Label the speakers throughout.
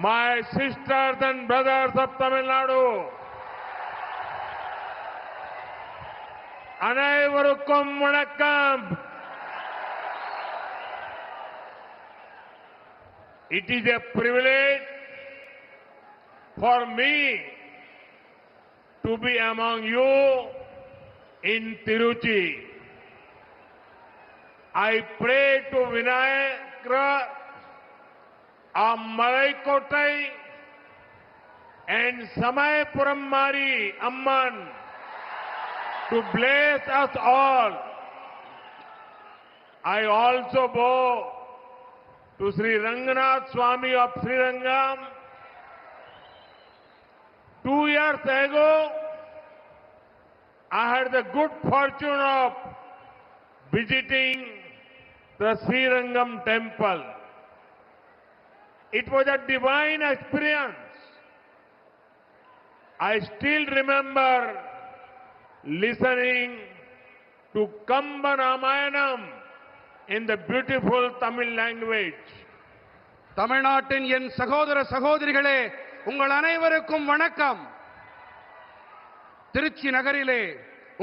Speaker 1: my sisters and brothers of Tamil Nadu, அனைவருக்கும் வணக்கம். It is a privilege for me to be among you in Tiruchi. I pray to Vinayaka, Malaikottai and Samayapuram Mari Amman to bless us all. I also bow to Sri Ranganath Swami of Sri Rangam. 2 years ago, I had the good fortune of visiting the Sri Rangam temple. It was a divine experience. I still remember listening to Kamba Ramayanam in the beautiful Tamil language.
Speaker 2: தமிழ்நாட்டின் என் சகோதர சகோதரிகளே, உங்கள் அனைவருக்கும் வணக்கம். திருச்சி நகரிலே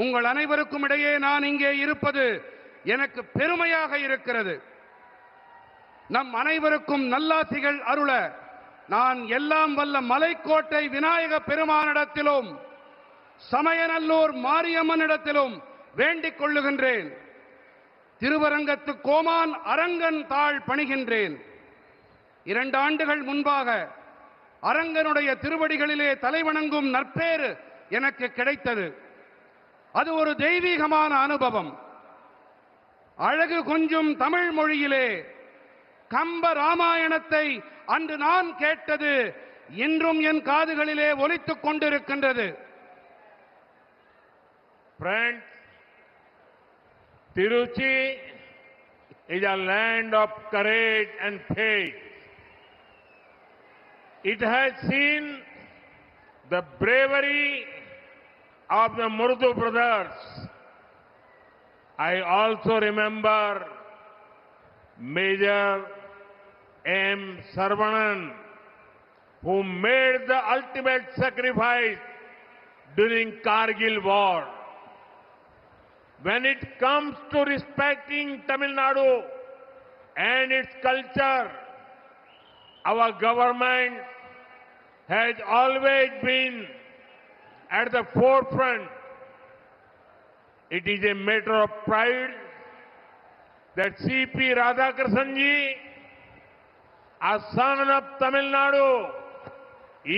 Speaker 2: உங்கள் அனைவருக்கும் இடையே நான் இங்கே இருப்பது எனக்கு பெருமையாக இருக்கிறது. நம் அனைவருக்கும் நல்லாசிகள் அருள நான் எல்லாம் வல்ல மலைக்கோட்டை விநாயக பெருமானிடத்திலும் சமயநல்லூர் மாரியம்மனிடத்திலும் வேண்டிக் கொள்ளுகின்றேன். திருவரங்கத்து கோமான் அரங்கன் தாள் பணிகின்றேன். 2 ஆண்டுகள் முன்பாக அரங்கனுடைய திருவடிகளிலே தலைவணங்கும் நற்பேறு எனக்கு கிடைத்தது. அது ஒரு தெய்வீகமான அனுபவம். அழகு கொஞ்சும் தமிழ் மொழியிலே கம்ப ராமாயணத்தை அன்று நான் கேட்டது இன்றும் என் காதுகளிலே ஒலித்துக் கொண்டிருக்கின்றது.
Speaker 1: Friends, Tiruchi is a land of courage and faith. It has seen the bravery of the Murdu brothers. I also remember Major M. Sarvanan, who made the ultimate sacrifice during Kargil war. When it comes to respecting Tamil Nadu and its culture, our government has always been at the forefront. It is a matter of pride that C.P. Radhakrishnan ji, a son of Tamil Nadu,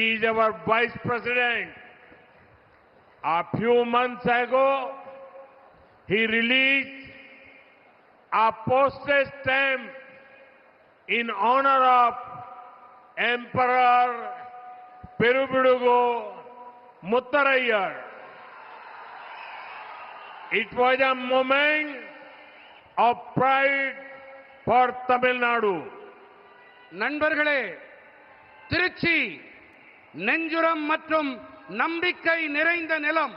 Speaker 1: is our Vice President. A few months ago, he released a postage stamp in honor of Emperor Peruvidugu Muttaraiyar. It was a moment of pride for Tamil Nadu.
Speaker 2: நண்பர்களே, திருச்சி நெஞ்சுரம் மற்றும் நம்பிக்கை நிறைந்த நிலம்.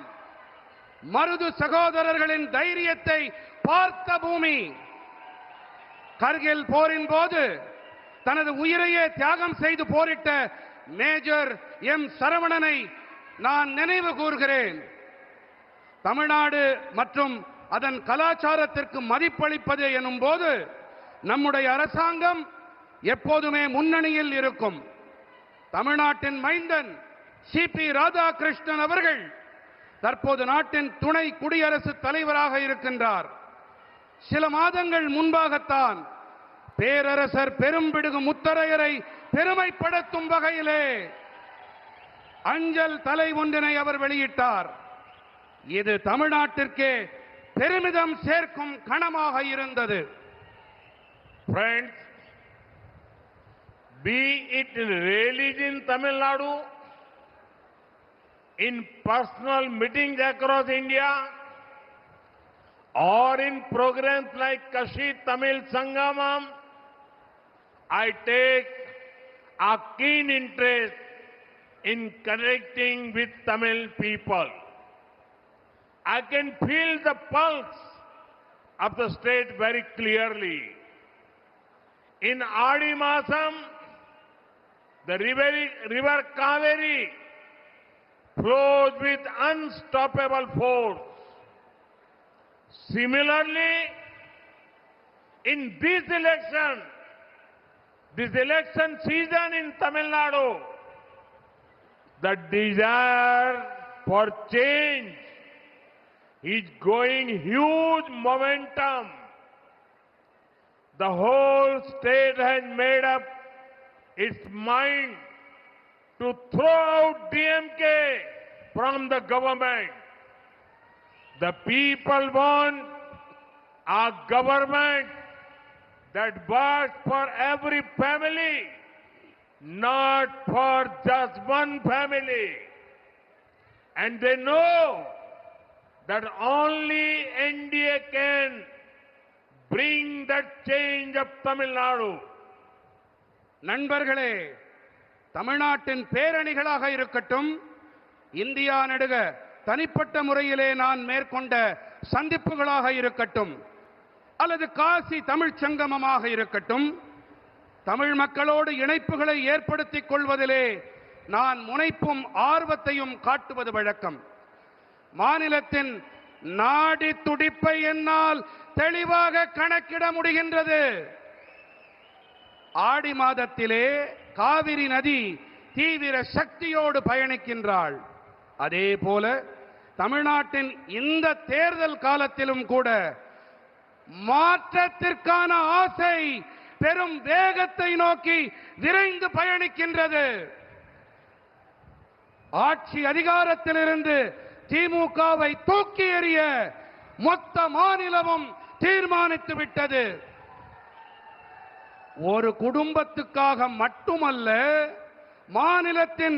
Speaker 2: மருது சகோதரர்களின் தைரியத்தை பார்த்த பூமி. கர்கில் போரின் போது தனது உயிரையே தியாகம் செய்து போரிட்ட மேஜர் எம் சரவணனை நான் நினைவு கூர்கிறேன். தமிழ்நாடு மற்றும் அதன் கலாச்சாரத்திற்கு மதிப்பளிப்பது எனும் போது நம்முடைய அரசாங்கம் எப்போதுமே முன்னணியில் இருக்கும். தமிழ்நாட்டின் மைந்தன் சி.பி. ராதாகிருஷ்ணன் அவர்கள் தற்போது நாட்டின் துணை குடியரசுத் தலைவராக இருக்கின்றார். சில மாதங்கள் முன்பாகத்தான் பேரரசர் பெரும்பிடுகு முத்தரையரை பெருமைப்படுத்தும் வகையிலே அஞ்சல் தலை ஒன்றினை அவர் வெளியிட்டார். இது தமிழ்நாட்டிற்கே பெருமிதம் சேர்க்கும் கணமாக இருந்தது.
Speaker 1: Friends, be it in rallies in Tamil Nadu, in personal meetings across India, or in programs like Kashi Tamil Sangamam, I take a keen interest in connecting with Tamil people. I can feel the pulse of the state very clearly. In Adi Masam, The river Kaveri flows with unstoppable force. Similarly, in this election season in Tamil Nadu, the desire for change is going huge momentum. The whole state has made up its mind to throw out DMK from the government. The people want a government that works for every family, not for just one family. And they know that only NDA can bring that change of Tamil Nadu.
Speaker 2: நண்பர்களே, தமிழ்நாட்டின் பேரணிகளாக இருக்கட்டும், India நடுக தனிப்பட்ட முறையிலே நான் மேற்கொண்ட சந்திப்புகளாக இருக்கட்டும், அல்லது காசி தமிழ்ச் சங்கமமாக இருக்கட்டும், தமிழ் மக்களோடு இணைப்புகளை ஏற்படுத்திக் கொள்வதிலே நான் முனைப்பும் ஆர்வத்தையும் காட்டுவது வழக்கம். மாநிலத்தின் நாடி துடிப்பை என்னால் தெளிவாக கணக்கிட முடிகின்றது. ஆடி மாதத்திலே காவிரி நதி தீவிர சக்தியோடு பயணிக்கின்றாள். அதே போல தமிழ்நாட்டின் இந்த தேர்தல் காலத்திலும் கூட மாற்றத்திற்கான ஆசை பெரும் வேகத்தை நோக்கி விரைந்து பயணிக்கின்றது. ஆட்சி அதிகாரத்திலிருந்து திமுகவை தூக்கி எறிய மொத்த மாநிலமும் தீர்மானித்து விட்டது. ஒரு குடும்பத்துக்காக மட்டுமல்ல, மாநிலத்தின்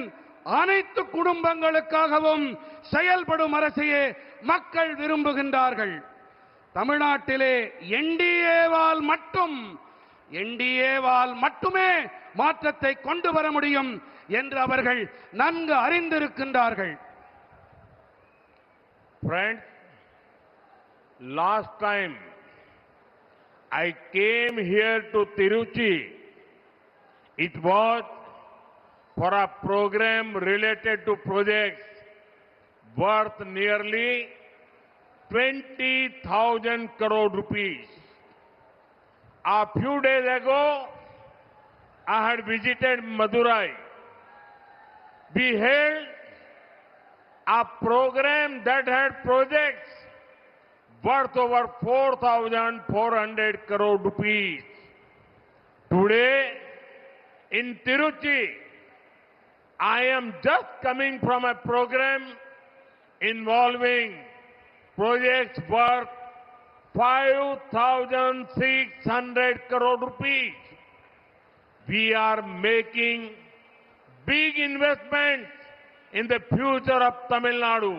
Speaker 2: அனைத்து குடும்பங்களுக்காகவும் செயல்படும் அரசையே மக்கள் விரும்புகின்றார்கள். தமிழ்நாட்டிலே என்டிஏவால் மட்டுமே மாற்றத்தை கொண்டு வர முடியும் என்று அவர்கள் நன்கு அறிந்திருக்கின்றார்கள்.
Speaker 1: Friends, last time I came here to Tiruchi, it was for a program related to projects worth nearly 20,000 crore rupees. A few days ago, I had visited Madurai. We held a program that had projects worth over 4,400 crore rupees. Today, in Tiruchi, I am just coming from a program involving projects worth 5,600 crore rupees. We are making big investments in the future of Tamil Nadu.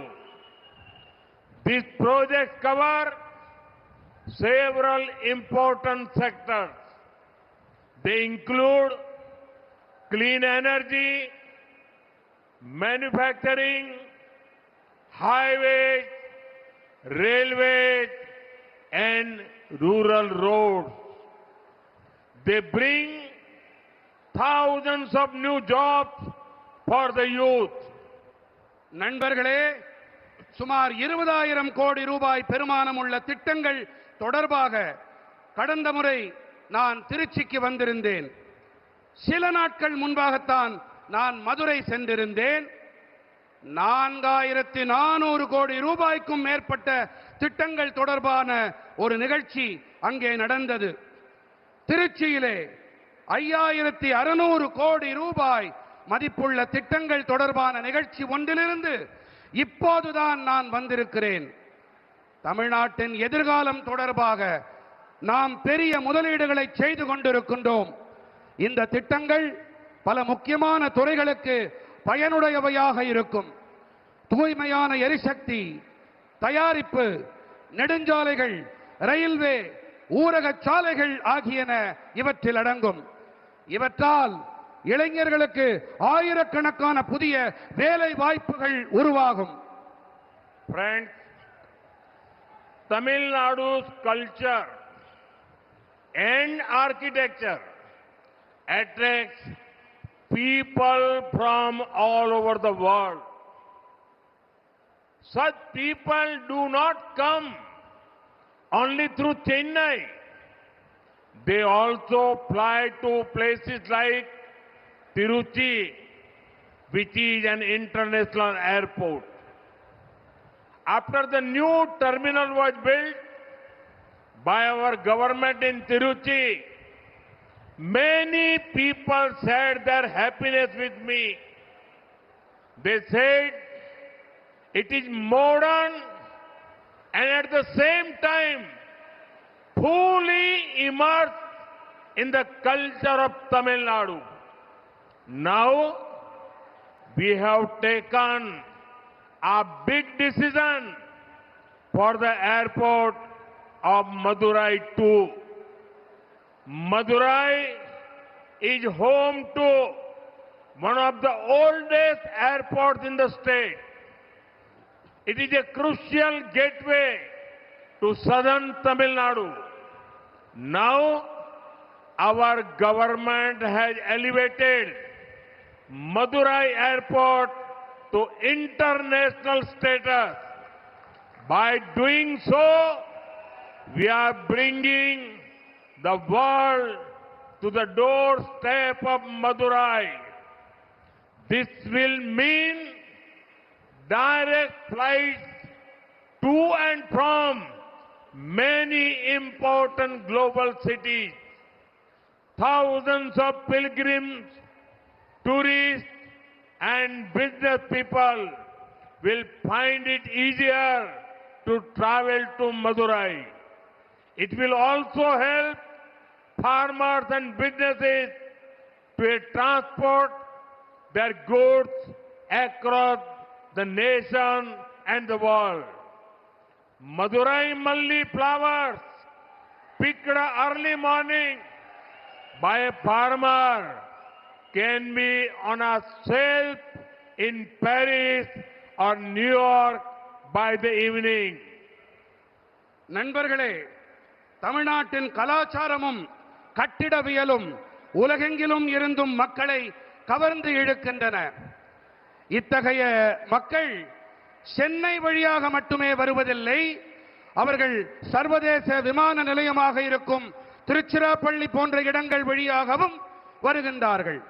Speaker 1: These projects cover several important sectors. They include clean energy, manufacturing, highways, railways, and rural roads. They bring thousands of new jobs for the youth.
Speaker 2: நண்பர்களே, சுமார் 20,000 கோடி ரூபாய் பெருமானம் உள்ள திட்டங்கள் தொடர்பாக கடந்த முறை நான் திருச்சிக்கு வந்திருந்தேன். சில நாட்கள் முன்பாகத்தான் நான் மதுரை சென்றிருந்தேன். 4,400 கோடி ரூபாய்க்கும் மேற்பட்ட திட்டங்கள் தொடர்பான ஒரு நிகழ்ச்சி அங்கே நடந்தது. திருச்சியிலே 5,600 கோடி ரூபாய் மதிப்புள்ள திட்டங்கள் தொடர்பான நிகழ்ச்சி ஒன்றிலிருந்து இப்போதுதான் நான் வந்திருக்கிறேன். தமிழ்நாட்டின் எதிர்காலம் தொடர்பாக நாம் பெரிய முதலீடுகளை செய்து கொண்டிருக்கின்றோம். இந்த திட்டங்கள் பல முக்கியமான துறைகளுக்கு பயனுடையவையாக இருக்கும். தூய்மையான எரிசக்தி, தயாரிப்பு, நெடுஞ்சாலைகள், ரயில்வே, ஊரக சாலைகள் ஆகியன இவற்றில் அடங்கும். இவற்றால் இளைஞர்களுக்கு ஆயிரக்கணக்கான புதிய வேலை வாய்ப்புகள் உருவாகும்.
Speaker 1: Friends, Tamil Nadu's culture and architecture attracts people from all over the world. Such people do not come only through Chennai. They also fly to places like Tiruchi, which is an international airport. After the new terminal was built by our government in Tiruchi, many people shared their happiness with me. They said it is modern and at the same time fully immersed in the culture of Tamil Nadu. Now we have taken a big decision for the airport of Madurai too. Madurai is home to one of the oldest airports in the state. It is a crucial gateway to southern Tamil Nadu. Now, our government has elevated Madurai Airport to international status. By doing so, we are bringing the world to the doorstep of Madurai. This will mean direct flights to and from many important global cities. Thousands of pilgrims, tourists, and business people will find it easier to travel to Madurai. It will also help farmers and businesses to transport their goods across the nation and the world. Madurai Malli flowers picked early morning by a farmer can be on a shelf in Paris or New York by the evening.
Speaker 2: நண்பர்களே, தமிழ்நாட்டின் கலாச்சாரமும் கட்டிடவியலும் உலகெங்கிலும் இருந்தும் மக்களை கவர்ந்து இழுக்கின்றன. இத்தகைய மக்கள் சென்னை வழியாக மட்டுமே வருவதில்லை. அவர்கள் சர்வதேச விமான நிலையமாக இருக்கும் திருச்சிராப்பள்ளி போன்ற இடங்கள் வழியாகவும் வருகின்றார்கள்.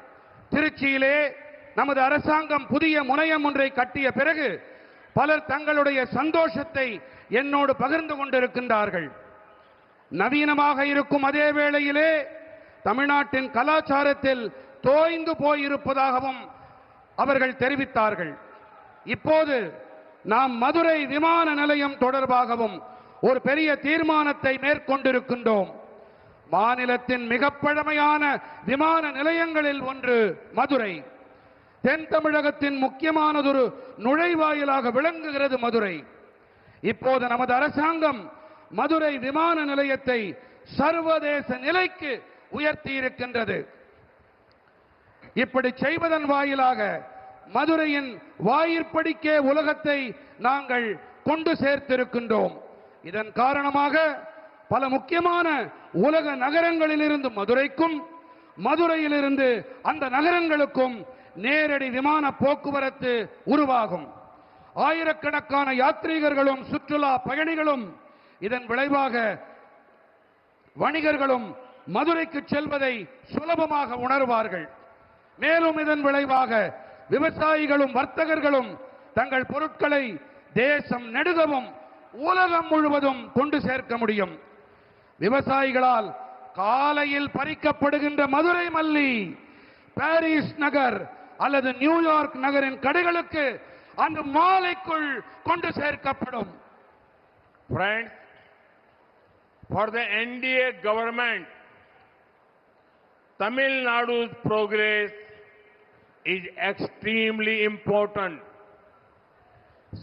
Speaker 2: திருச்சியிலே நமது அரசாங்கம் புதிய முனையம் ஒன்றை கட்டிய பிறகு பலர் தங்களுடைய சந்தோஷத்தை என்னோடு பகிர்ந்து கொண்டிருக்கின்றார்கள். நவீனமாக இருக்கும் அதே வேளையிலே தமிழ்நாட்டின் கலாச்சாரத்தில் தோய்ந்து போயிருப்பதாகவும் அவர்கள் தெரிவித்தார்கள். இப்போது நாம் மதுரை விமான நிலையம் தொடர்பாகவும் ஒரு பெரிய தீர்மானத்தை மேற்கொண்டிருக்கின்றோம். மாநிலத்தின் மிக பழமையான விமான நிலையங்களில் ஒன்று மதுரை. தென் தமிழகத்தின் முக்கியமானதொரு நுழைவாயிலாக விளங்குகிறது மதுரை. இப்போது நமது அரசாங்கம் மதுரை விமான நிலையத்தை சர்வதேச நிலைக்கு உயர்த்தி இருக்கின்றது. இப்படி செய்வதன் வாயிலாக மதுரையின் வாயிற்படிக்கே உலகத்தை நாங்கள் கொண்டு சேர்த்திருக்கின்றோம். இதன் காரணமாக பல முக்கியமான உலக நகரங்களிலிருந்து மதுரைக்கும், மதுரையிலிருந்து அந்த நகரங்களுக்கும் நேரடி விமான போக்குவரத்து உருவாகும். ஆயிரக்கணக்கான யாத்ரீகர்களும் சுற்றுலா பயணிகளும் இதன் விளைவாக வணிகர்களும் மதுரைக்கு செல்வதை சுலபமாக உணர்வார்கள். மேலும் இதன் விளைவாக விவசாயிகளும் வர்த்தகர்களும் தங்கள் பொருட்களை தேசம் நெடுகவும் உலகம் முழுவதும் கொண்டு சேர்க்க முடியும். விவசாயிகளால் காலையில் பறிக்கப்படுகின்ற மதுரை மல்லி பாரிஸ் நகர் அல்லது நியூயார்க் நகரின் கடைகளுக்கு அந்த மாலைக்குள் கொண்டு சேர்க்கப்படும்.
Speaker 1: Friends, for the NDA government, Tamil Nadu's progress is extremely important.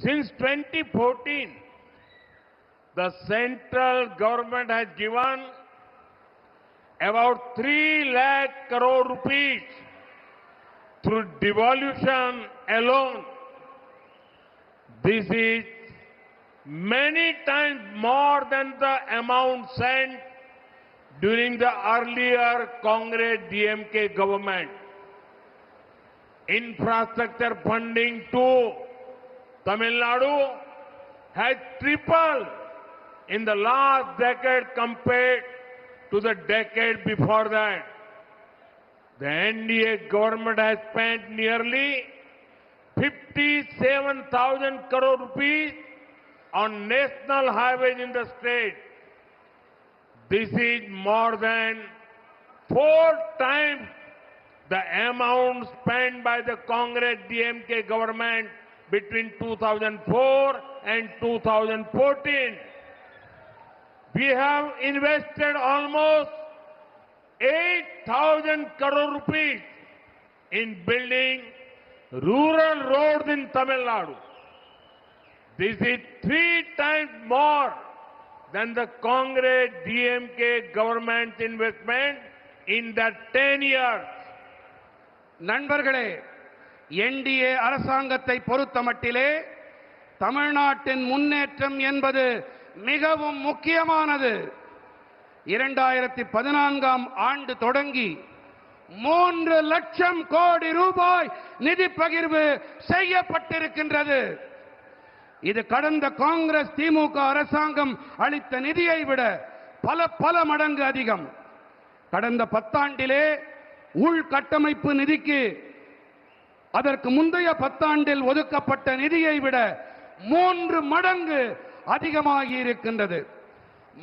Speaker 1: Since 2014, the central government has given about 3 lakh crore rupees through devolution alone. This is many times more than the amount sent during the earlier Congress DMK government. Infrastructure funding to Tamil Nadu has tripled in the last decade compared to the decade before that. The NDA government has spent nearly 57,000 crore rupees on national highways in the state. This is more than 4 times the amount spent by the Congress DMK government between 2004 and 2014. We have invested almost 8,000 crore rupees in building rural roads in Tamil Nadu. This is 3 times more than the Congress DMK government's investment in that 10 years.
Speaker 2: நண்பர்களே, NDA அரசாங்கத்தை பொறுத்தமட்டிலே தமிழ்நாட்டின் முன்னேற்றம் என்பது மிகவும் முக்கியமானது. 2014ஆம் ஆண்டு தொடங்கி 3 லட்சம் கோடி ரூபாய் நிதி பகிர்வு செய்யப்பட்டிருக்கின்றது. இது கடந்த காங்கிரஸ் திமுக அரசாங்கம் அளித்த நிதியை விட பல மடங்கு அதிகம். கடந்த 10 ஆண்டிலே உள்கட்டமைப்பு நிதிக்கு அதற்கு முந்தைய 10 ஆண்டில் ஒதுக்கப்பட்ட நிதியை விட 3 மடங்கு அதிகமாகி இருக்கின்றது.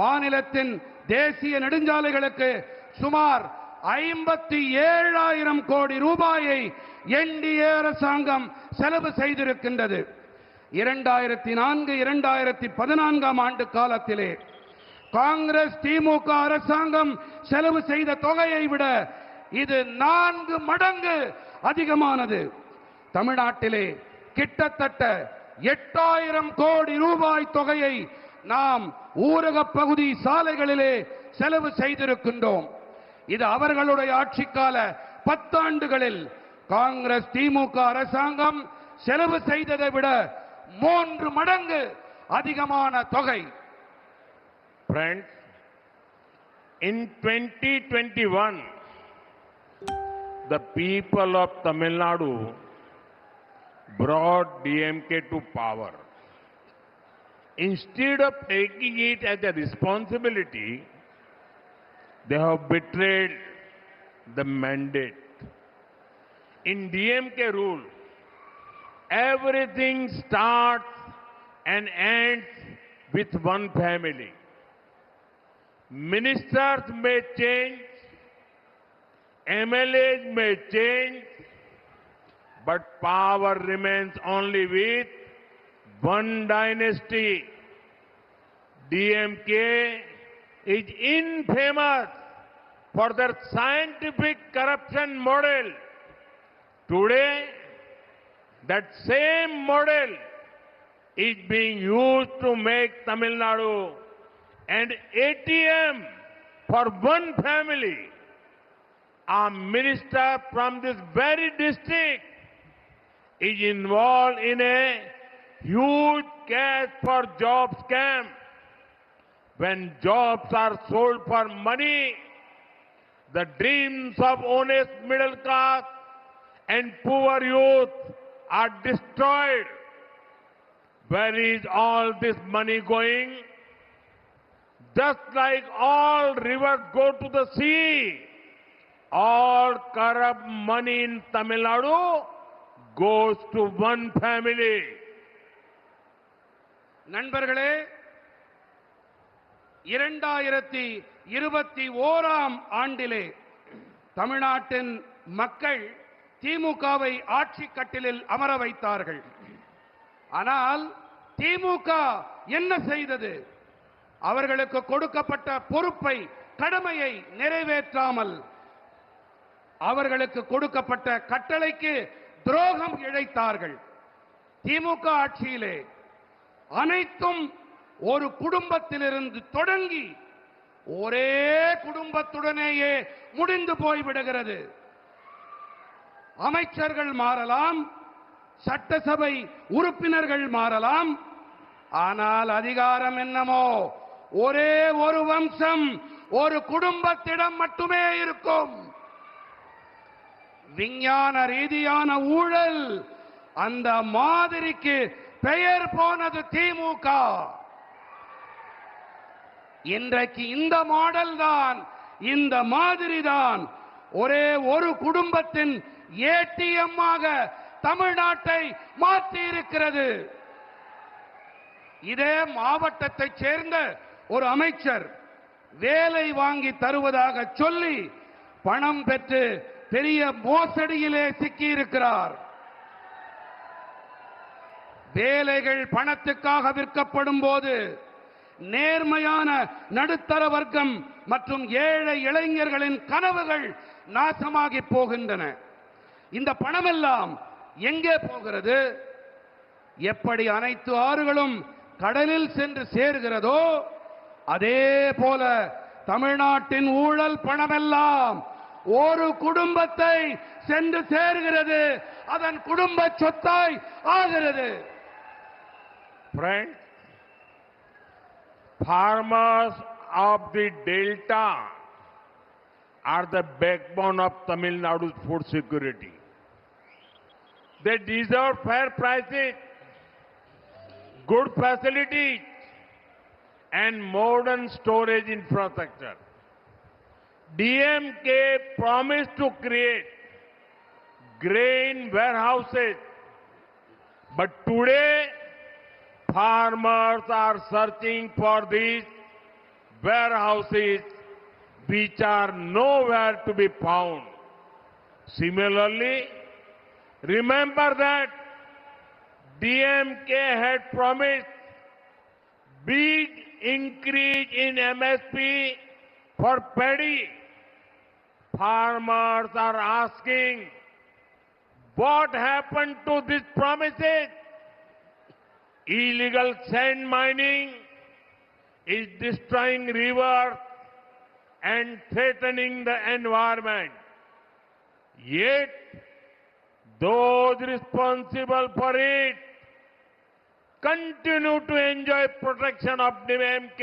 Speaker 2: மாநிலத்தின் தேசிய நெடுஞ்சாலைகளுக்கு சுமார் 57,000 கோடி ரூபாயை என்டிஏ அரசாங்கம் செலவு செய்திருக்கின்றது. 2004-2014ஆம் ஆண்டு காலத்திலே காங்கிரஸ் திமுக அரசாங்கம் செலவு செய்த தொகையை விட இது 4 மடங்கு அதிகமானது. தமிழ்நாட்டிலே கிட்டத்தட்ட 8,000 கோடி ரூபாய் தொகையை நாம் ஊரக பகுதி சாலைகளிலே செலவு செய்திருக்கின்றோம். இது அவர்களுடைய ஆட்சிக்கால 10 ஆண்டுகளில் காங்கிரஸ் திமுக அரசாங்கம் செலவு செய்ததை விட 3 மடங்கு அதிகமான தொகை.
Speaker 1: Friends, in 2021, the people of Tamil Nadu brought DMK to power. Instead of taking it as a responsibility, they have betrayed the mandate. In DMK rule, everything starts and ends with one family. Ministers may change, MLAs may change, but power remains only with one dynasty. DMK is infamous for their scientific corruption model. Today, that same model is being used to make Tamil Nadu an ATM for one family. A minister from this very district is involved in a huge cash for job scam. When jobs are sold for money, the dreams of honest middle class and poor youth are destroyed. Where is all this money going? Just like all rivers go to the sea, all corrupt money in Tamil Nadu goes to one family.
Speaker 2: நண்பர்களே, 2021ஆம் ஆண்டிலே தமிழ்நாட்டின் மக்கள் திமுகவை ஆட்சி கட்டிலில் அமர வைத்தார்கள். ஆனால் திமுக என்ன செய்தது? அவர்களுக்கு கொடுக்கப்பட்ட பொறுப்பை, கடமையை நிறைவேற்றாமல் அவர்களுக்கு கொடுக்கப்பட்ட கட்டளைக்கு துரோகம் இழைத்தார்கள். திமுக ஆட்சியிலே அனைத்தும் ஒரு குடும்பத்திலிருந்து தொடங்கி ஒரே குடும்பத்துடனேயே முடிந்து போய்விடுகிறது. அமைச்சர்கள் மாறலாம், சட்டசபை உறுப்பினர்கள் மாறலாம், ஆனால் அதிகாரம் என்னமோ ஒரே ஒரு வம்சம், ஒரு குடும்பத்திடம் மட்டுமே இருக்கும். விஞ்ஞான ரீதியான ஊழல். அந்த மாதிரிக்கு பெயர் போனது திமுக. இன்றைக்கு இந்த மாடல் தான், இந்த மாதிரி தான் ஒரே ஒரு குடும்பத்தின் ஏடிஎம் ஆக தமிழ்நாட்டை மாற்றி இருக்கிறது. இதே மாவட்டத்தைச் சேர்ந்த ஒரு அமைச்சர் வேலை வாங்கி தருவதாக சொல்லி பணம் பெற்று பெரிய மோசடியிலே சிக்கியிருக்கிறார். வேலைகள் பணத்துக்காக விற்கப்படும் போது நேர்மையான நடுத்தர வர்க்கம் மற்றும் ஏழை இளைஞர்களின் கனவுகள் நாசமாகி போகின்றன. இந்த பணமெல்லாம் எங்கே போகிறது? எப்படி அனைத்து ஆறுகளும் கடலில் சென்று சேர்கிறதோ அதே போல தமிழ்நாட்டின் ஊழல் பணமெல்லாம் ஒரு குடும்பத்தை சென்று சேர்கிறது, அதன் குடும்ப சொத்தாய் ஆகிறது.
Speaker 1: Friends, farmers of the Delta are the backbone of Tamil Nadu's food security. They deserve fair prices, good facilities, and modern storage infrastructure. DMK promised to create grain warehouses, but today farmers are searching for these warehouses which are nowhere to be found. Similarly, remember that DMK had promised big increase in MSP for paddy. Farmers are asking, what happened to these promises? Illegal sand mining is destroying rivers and threatening the environment. Yet, those responsible for it continue to enjoy protection of DMK.